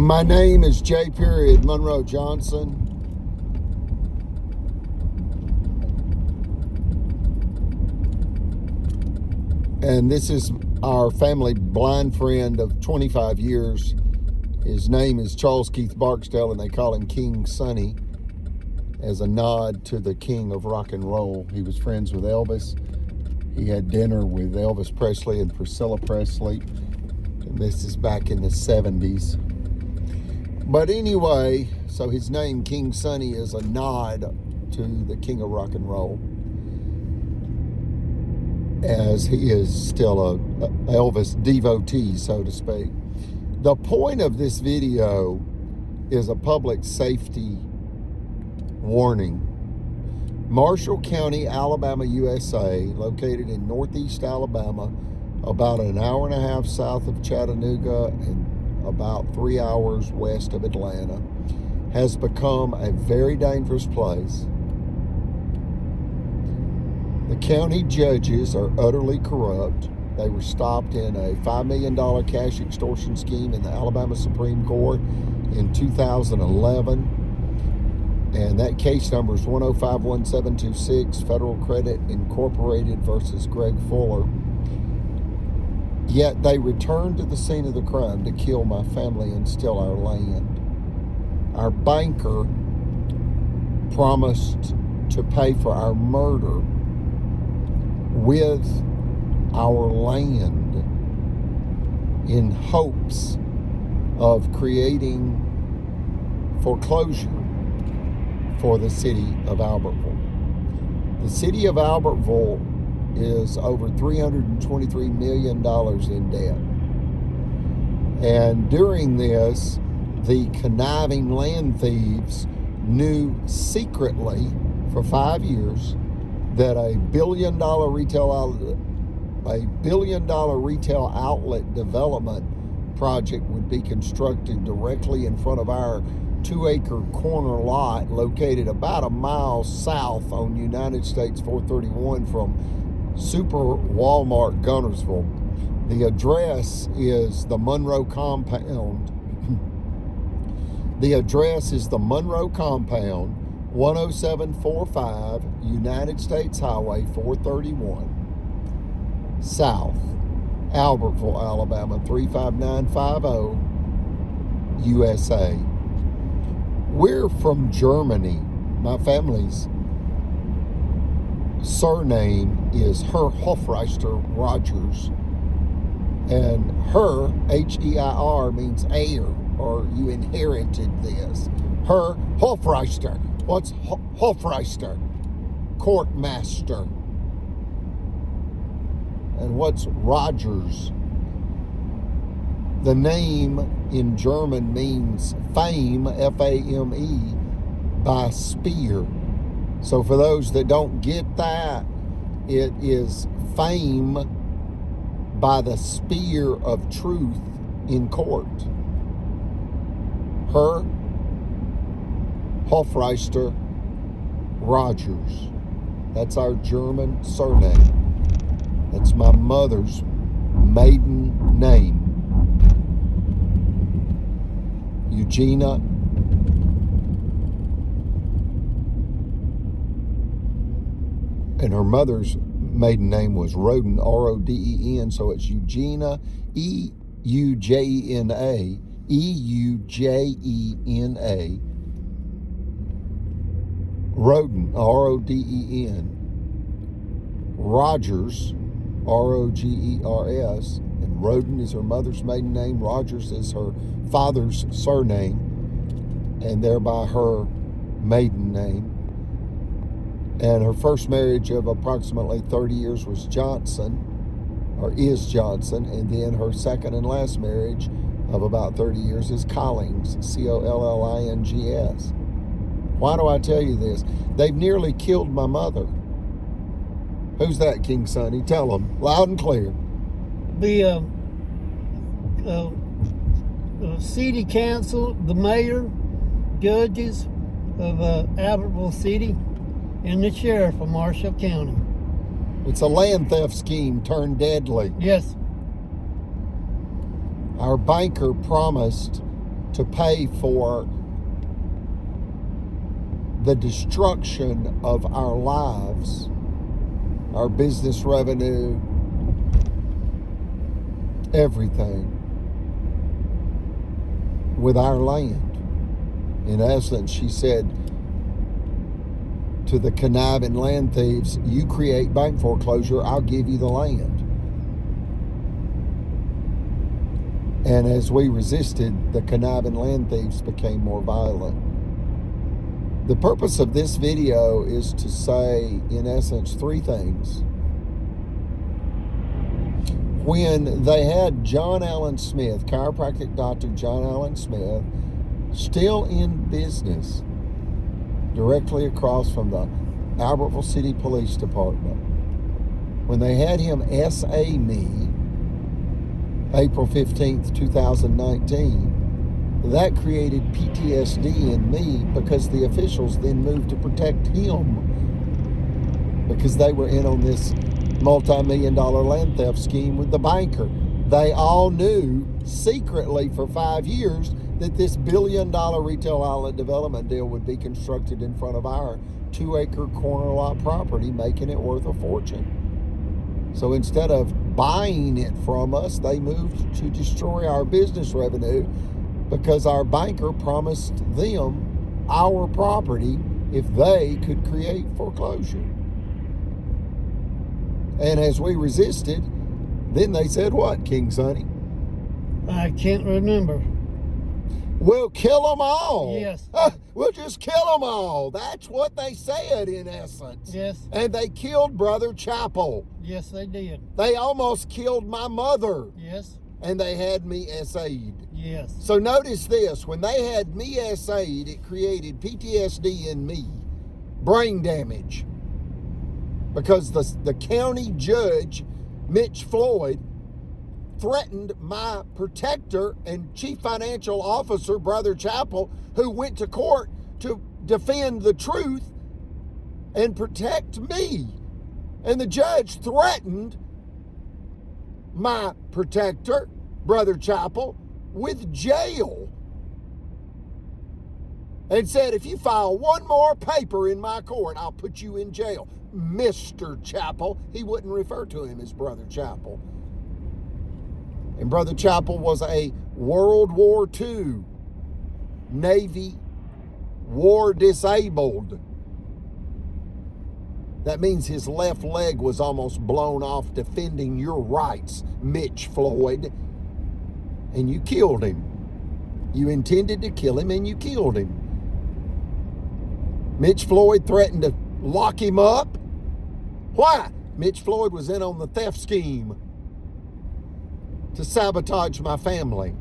My name is J. Monroe Johnson. And this is our family blind friend of 25 years. His name is Charles Keith Barksdale, and they call him King Sonny as a nod to the king of rock and roll. He was friends with Elvis. He had dinner with Elvis Presley and Priscilla Presley. And this is back in the 70s. But anyway, so his name, King Sonny, is a nod to the king of rock and roll, as he is still a Elvis devotee, so to speak. The point of this video is a public safety warning. Marshall County, Alabama, USA, located in northeast Alabama, about an hour and a half south of Chattanooga and about 3 hours west of Atlanta, has become a very dangerous place. The county judges are utterly corrupt. They were stopped in a $5 million cash extortion scheme in the Alabama Supreme Court in 2011. And that case number is 1051726, Federal Credit Incorporated versus Greg Fuller. Yet they returned to the scene of the crime to kill my family and steal our land. Our banker promised to pay for our murder with our land in hopes of creating foreclosure for the city of Albertville. The city of Albertville is over $323 million in debt. And during this, the conniving land thieves knew secretly for 5 years that a $1 billion retail outlet development project would be constructed directly in front of our 2-acre corner lot located about a mile south on United States 431 from Super Walmart Gunnersville. The address is the Monroe Compound. The address is the Monroe Compound, 10745 United States Highway 431, South, Albertville, Alabama, 35950, USA. We're from Germany. My family's surname is Herr Hofreister Rogers, and Herr, H-E-I-R, means heir, or you inherited this. Herr Hofreister. What's Hofreister? Courtmaster. And what's Rogers? The name in German means fame, F-A-M-E, by spear. So for those that don't get that, it is fame by the spear of truth in court. Herr Hofreister Rogers. That's our German surname. That's my mother's maiden name. Eugenia and her mother's maiden name was Roden, R-O-D-E-N, so it's Eugenia, E-U-J-E-N-A, E-U-J-E-N-A, Roden, R-O-D-E-N, Rogers, R-O-G-E-R-S, and Roden is her mother's maiden name, Rogers is her father's surname, and thereby her maiden name. And her first marriage of approximately 30 years was Johnson, or is Johnson, and then her second and last marriage of about 30 years is Collings, C-O-L-L-I-N-G-S. Why do I tell you this? They've nearly killed my mother. Who's that, King Sonny? Tell them, loud and clear. The city council, the mayor, judges of Albertville City, and the sheriff of Marshall County. It's a land theft scheme turned deadly. Yes. Our banker promised to pay for the destruction of our lives, our business revenue, everything with our land. In essence, she said to the conniving land thieves, you create bank foreclosure, I'll give you the land. And as we resisted, the conniving land thieves became more violent. The purpose of this video is to say, in essence, three things. When they had John Allen Smith, chiropractic doctor John Allen Smith, still in business directly across from the Albertville City Police Department, when they had him SA me April 15th, 2019, that created PTSD in me because the officials then moved to protect him because they were in on this multi-million-dollar land theft scheme with the banker. They all knew secretly for 5 years that this billion-dollar retail outlet development deal would be constructed in front of our 2-acre corner lot property, making it worth a fortune. So instead of buying it from us, they moved to destroy our business revenue because our banker promised them our property if they could create foreclosure. And as we resisted, then they said what, King Sonny? I can't remember. We'll kill them all. Yes. We'll just kill them all. That's what they said in essence. Yes. And they killed Brother Chapel. Yes, they did. They almost killed my mother. Yes. And they had me SA'd. Yes. So notice this. When they had me SA'd, it created PTSD in me. Brain damage. Because the county judge, Mitch Floyd, threatened my protector and chief financial officer, Brother Chapel, who went to court to defend the truth and protect me. And the judge threatened my protector, Brother Chapel, with jail. And said, if you file one more paper in my court, I'll put you in jail. Mr. Chapel. He wouldn't refer to him as Brother Chapel. And Brother Chapel was a World War II Navy war disabled. That means his left leg was almost blown off defending your rights, Mitch Floyd. And you killed him. You intended to kill him and you killed him. Mitch Floyd threatened to lock him up. Why? Mitch Floyd was in on the theft scheme to sabotage my family.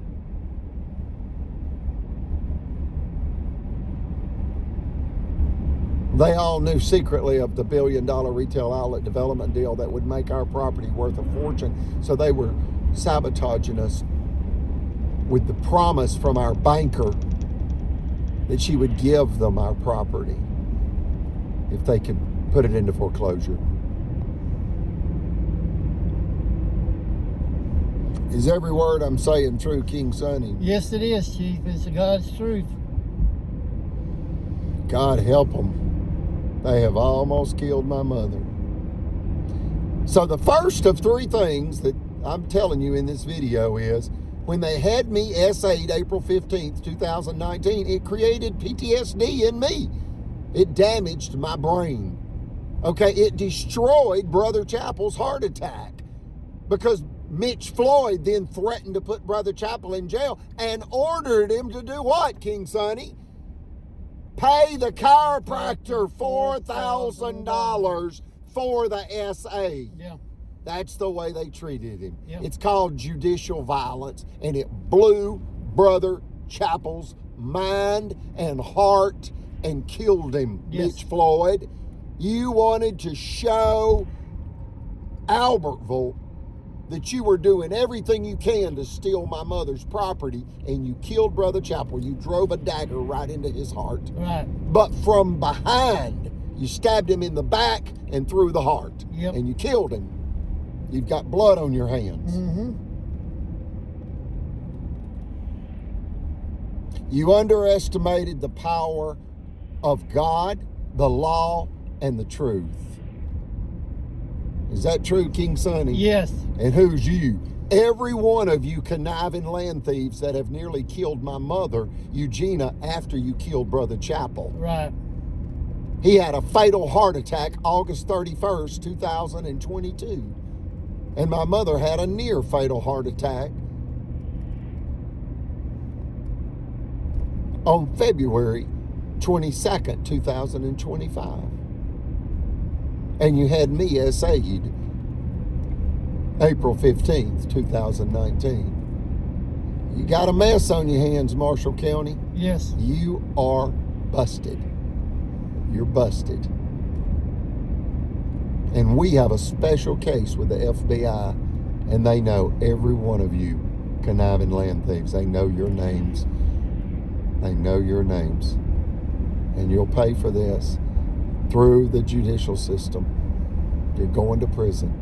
They all knew secretly of the billion-dollar retail outlet development deal that would make our property worth a fortune. So they were sabotaging us with the promise from our banker that she would give them our property if they could put it into foreclosure. Is every word I'm saying true, King Sonny? Yes, it is, Chief. It's God's truth. God help them. They have almost killed my mother. So the first of three things that I'm telling you in this video is, when they had me SA'd April 15th, 2019, it created PTSD in me. It damaged my brain. Okay, it destroyed Brother Chapel's heart attack because Mitch Floyd then threatened to put Brother Chapel in jail and ordered him to do what, King Sonny? Pay the chiropractor $4,000 for the SA. Yeah. That's the way they treated him. Yeah. It's called judicial violence, and it blew Brother Chapel's mind and heart and killed him, Yes. Mitch Floyd. You wanted to show Albertville that you were doing everything you can to steal my mother's property, and you killed Brother Chapel. You drove a dagger right into his heart. Right. But But from behind, you stabbed him in the back and through the heart. Yep. And you killed him. You've got blood on your hands. Mm-hmm. You underestimated the power of God, the law, and the truth. Is that true, King Sonny? Yes. And who's you? Every one of you conniving land thieves that have nearly killed my mother, Eugenia, after you killed Brother Chappell. Right. He had a fatal heart attack August 31st, 2022. And my mother had a near fatal heart attack on February 22nd, 2025. And you had me as CAGED April 15th, 2019. You got a mess on your hands, Marshall County. Yes. You are busted. You're busted. And we have a special case with the FBI, and they know every one of you conniving land thieves. They know your names. They know your names. And you'll pay for this through the judicial system. You're going to prison.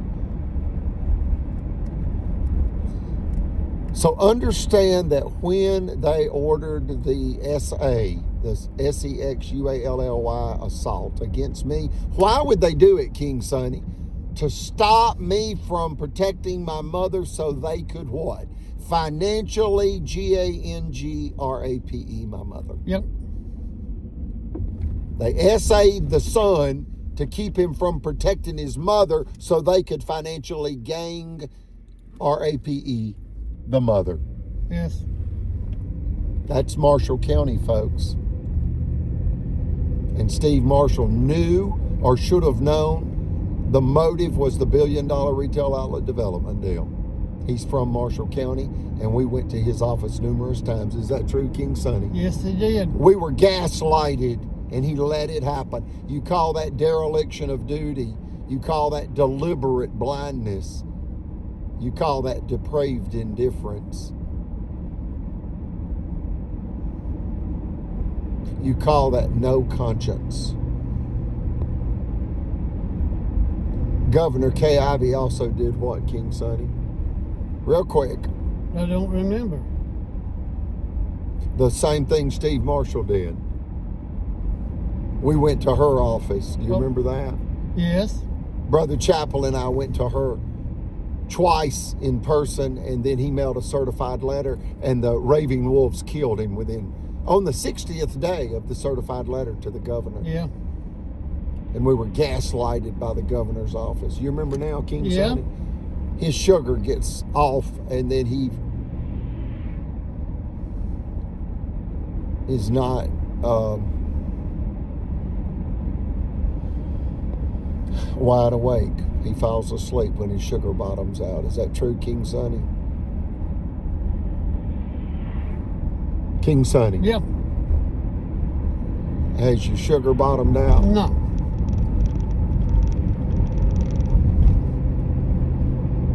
So understand that when they ordered the SA, this SEXUALLY assault against me, why would they do it, King Sonny? To stop me from protecting my mother so they could what? Financially GANGRAPE my mother. Yep. They SA'd the son to keep him from protecting his mother so they could financially gang RAPE the mother. Yes. That's Marshall County, folks. And Steve Marshall knew or should have known the motive was the $1 billion retail outlet development deal. He's from Marshall County, and we went to his office numerous times. Is that true, King Sonny? Yes, he did. We were gaslighted, and he let it happen. You call that dereliction of duty. You call that deliberate blindness. You call that depraved indifference. You call that no conscience. Governor Kay Ivey also did what, King Sonny? Real quick. I don't remember. The same thing Steve Marshall did. We went to her office. Do you remember that? Yes. Brother Chappell and I went to her twice in person, and then he mailed a certified letter, and the raving wolves killed him on the 60th day of the certified letter to the governor. Yeah. And we were gaslighted by the governor's office. You remember now, King Sonny? His sugar gets off, and then he is not wide awake. He falls asleep when his sugar bottoms out. Is that true, King Sonny? King Sonny. Yep. Has your sugar bottomed out? No.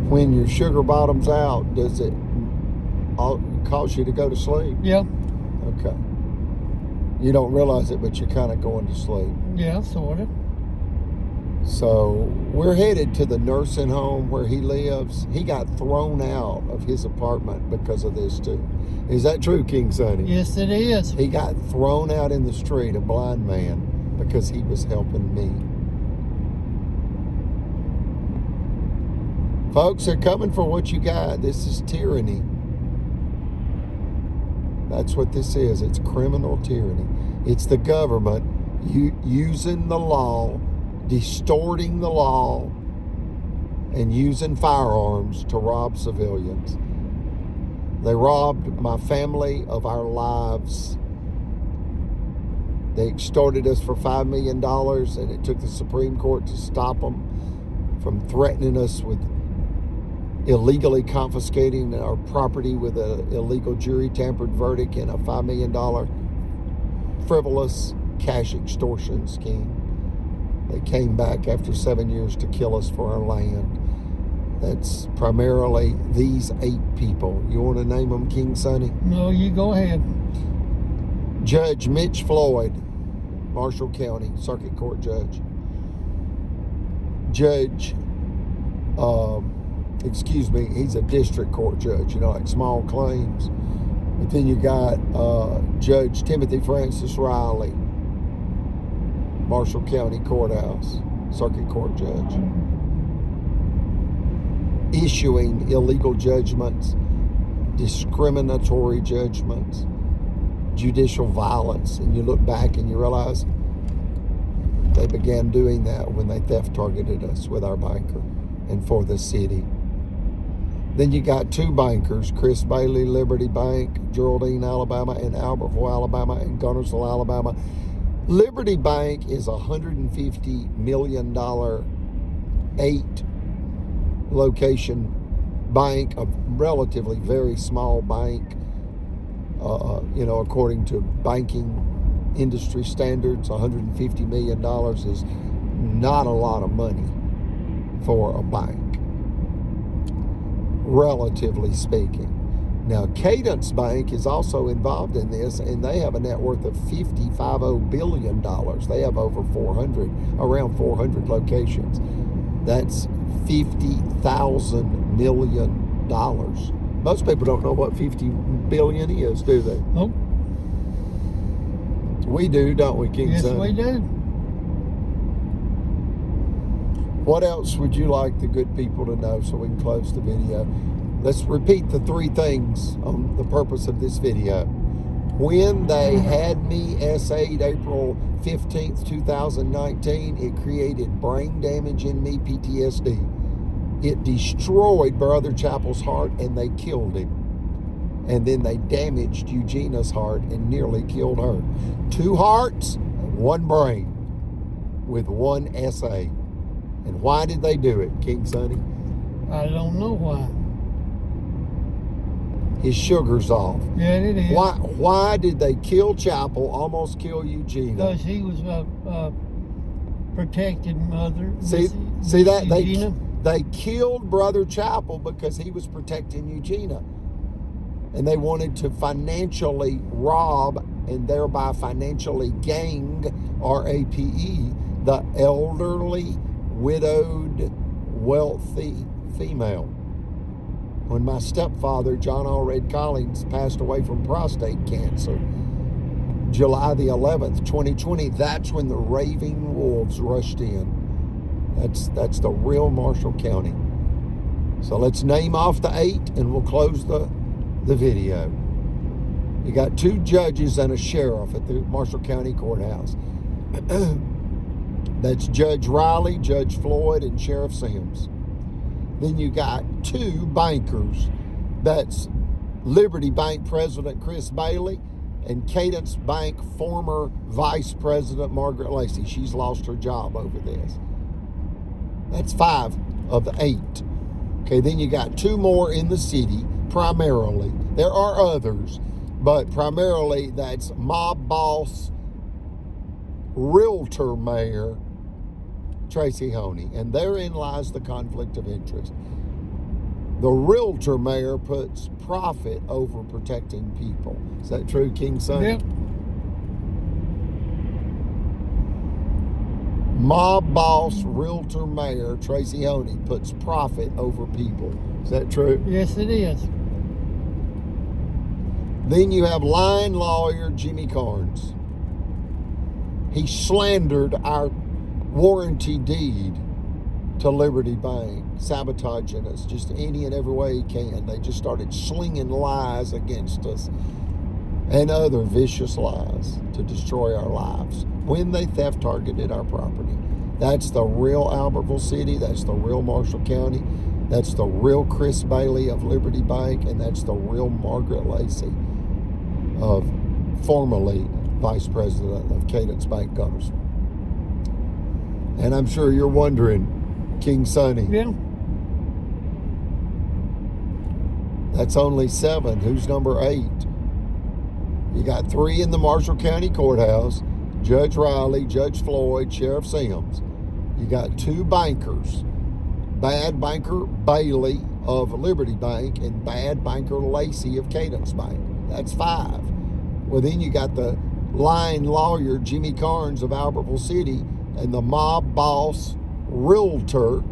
When your sugar bottoms out, does it cause you to go to sleep? Yep. Okay. You don't realize it, but you're kind of going to sleep. Yeah, sort of. So we're headed to the nursing home where he lives. He got thrown out of his apartment because of this too. Is that true, King Sonny? Yes, it is. He got thrown out in the street, a blind man, because he was helping me. Folks, they're coming for what you got. This is tyranny. That's what this is. It's criminal tyranny. It's the government using the law, distorting the law, and using firearms to rob civilians. They robbed my family of our lives. They extorted us for $5 million, and it took the Supreme Court to stop them from threatening us with illegally confiscating our property with an illegal jury tampered verdict and a $5 million frivolous cash extortion scheme. They came back after 7 years to kill us for our land. That's primarily these 8 people. You want to name them, King Sonny? No, you go ahead. Judge Mitch Floyd, Marshall County Circuit Court Judge. Judge, he's a district court judge, like small claims. But then you got Judge Timothy Francis Riley, Marshall County Courthouse, Circuit Court Judge, issuing illegal judgments, discriminatory judgments, judicial violence. And you look back and you realize they began doing that when they theft targeted us with our banker and for the city. Then you got two bankers, Chris Bailey, Liberty Bank, Geraldine, Alabama, and Albertville, Alabama, and Guntersville, Alabama. Liberty Bank is a $150 million 8-location bank, a relatively very small bank, according to banking industry standards. $150 million is not a lot of money for a bank, relatively speaking. Now, Cadence Bank is also involved in this, and they have a net worth of $50 billion. They have around 400 locations. That's $50,000 million. Most people don't know what 50 billion is, do they? Nope. We do, don't we, King Yes, Son? we do. What else would you like the good people to know so we can close the video? Let's repeat the three things on the purpose of this video. When they had me SA'd April 15th, 2019, it created brain damage in me, PTSD. It destroyed Brother Chappell's heart, and they killed him. And then they damaged Eugenia's heart and nearly killed her. 2 hearts, 1 brain, with 1 SA. And why did they do it, King Sonny? I don't know why. His sugar's off. Yeah, it is. Why did they kill Chappell, almost kill Eugenia? Because he was a protected mother. See that? Eugenia. They killed Brother Chappell because he was protecting Eugenia. And they wanted to financially rob and thereby financially gang, RAPE, the elderly, widowed, wealthy female. When my stepfather, John Allred Collins, passed away from prostate cancer, July the 11th, 2020, that's when the raving wolves rushed in. That's the real Marshall County. So let's name off the 8 and we'll close the video. You got 2 judges and a sheriff at the Marshall County Courthouse. That's Judge Riley, Judge Floyd, and Sheriff Sims. Then you got 2 bankers. That's Liberty Bank President Chris Bailey and Cadence Bank former Vice President Margaret Lacey. She's lost her job over this. That's 5 of the 8. Okay, then you got 2 more in the city, primarily. There are others, but primarily that's Mob-Boss-Realtor-Mayor Tracy Honey, and therein lies the conflict of interest. The realtor mayor puts profit over protecting people. Is that true, King Son? Yep. Mob-Boss-Realtor-Mayor Tracy Honey puts profit over people. Is that true? Yes, it is. Then you have line lawyer Jimmy Carnes. He slandered our warranty deed to Liberty Bank, sabotaging us just any and every way he can. They just started slinging lies against us and other vicious lies to destroy our lives when they theft targeted our property. That's the real Albertville City. That's the real Marshall County. That's the real Chris Bailey of Liberty Bank, and that's the real Margaret Lacey of formerly Vice President of Cadence Bank Guntersville. And I'm sure you're wondering, King Sonny. Yeah. That's only 7. Who's number 8? You got 3 in the Marshall County Courthouse, Judge Riley, Judge Floyd, Sheriff Sims. You got 2 bankers, Bad Banker Bailey of Liberty Bank and Bad Banker Lacey of Cadence Bank. That's 5. Well, then you got the line lawyer Jimmy Carnes of Albertville City and the mob boss realtor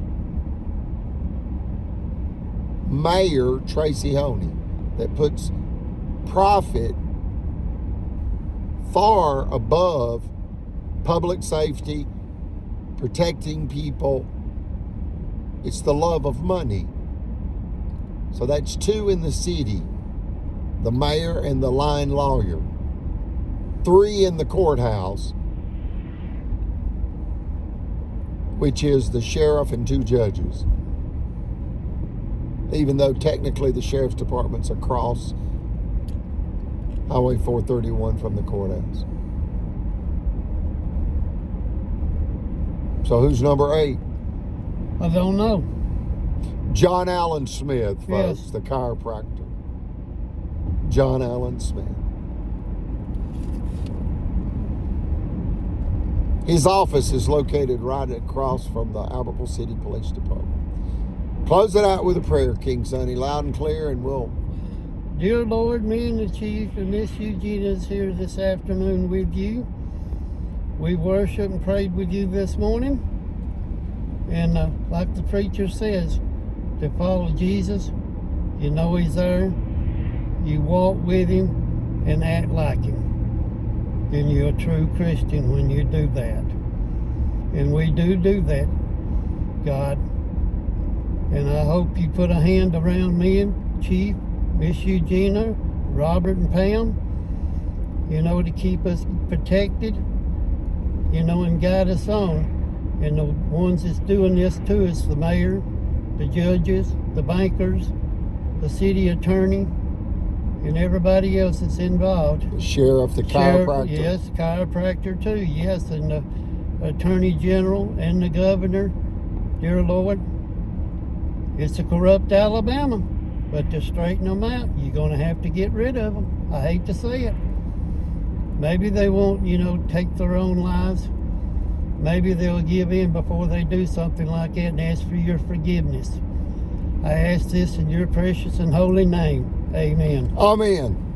Mayor Tracy Honey that puts profit far above public safety, protecting people. It's the love of money. So that's 2 in the city, the mayor and the line lawyer. 3 in the courthouse, which is the sheriff and 2 judges. Even though technically the sheriff's department's across Highway 431 from the courthouse. So who's number 8? I don't know. John Allen Smith, folks, Yes. the chiropractor. John Allen Smith. His office is located right across from the Albertville City Police Department. Close it out with a prayer, King Sonny, loud and clear, and we'll... Dear Lord, me and the Chief and Miss Eugenia is here this afternoon with you. We worshiped and prayed with you this morning. And like the preacher says, to follow Jesus, you know He's there, you walk with Him and act like Him. Then you're a true Christian when you do that. And we do that, God. And I hope you put a hand around me and Chief, Miss Eugenia, Robert and Pam, to keep us protected, and guide us on. And the ones that's doing this to us, the mayor, the judges, the bankers, the city attorney, and everybody else that's involved. The sheriff, the chiropractor. Yes, chiropractor too, yes, and the attorney general and the governor. Dear Lord, it's a corrupt Alabama, but to straighten them out, you're going to have to get rid of them. I hate to say it. Maybe they won't, take their own lives. Maybe they'll give in before they do something like that and ask for your forgiveness. I ask this in your precious and holy name. Amen. Amen.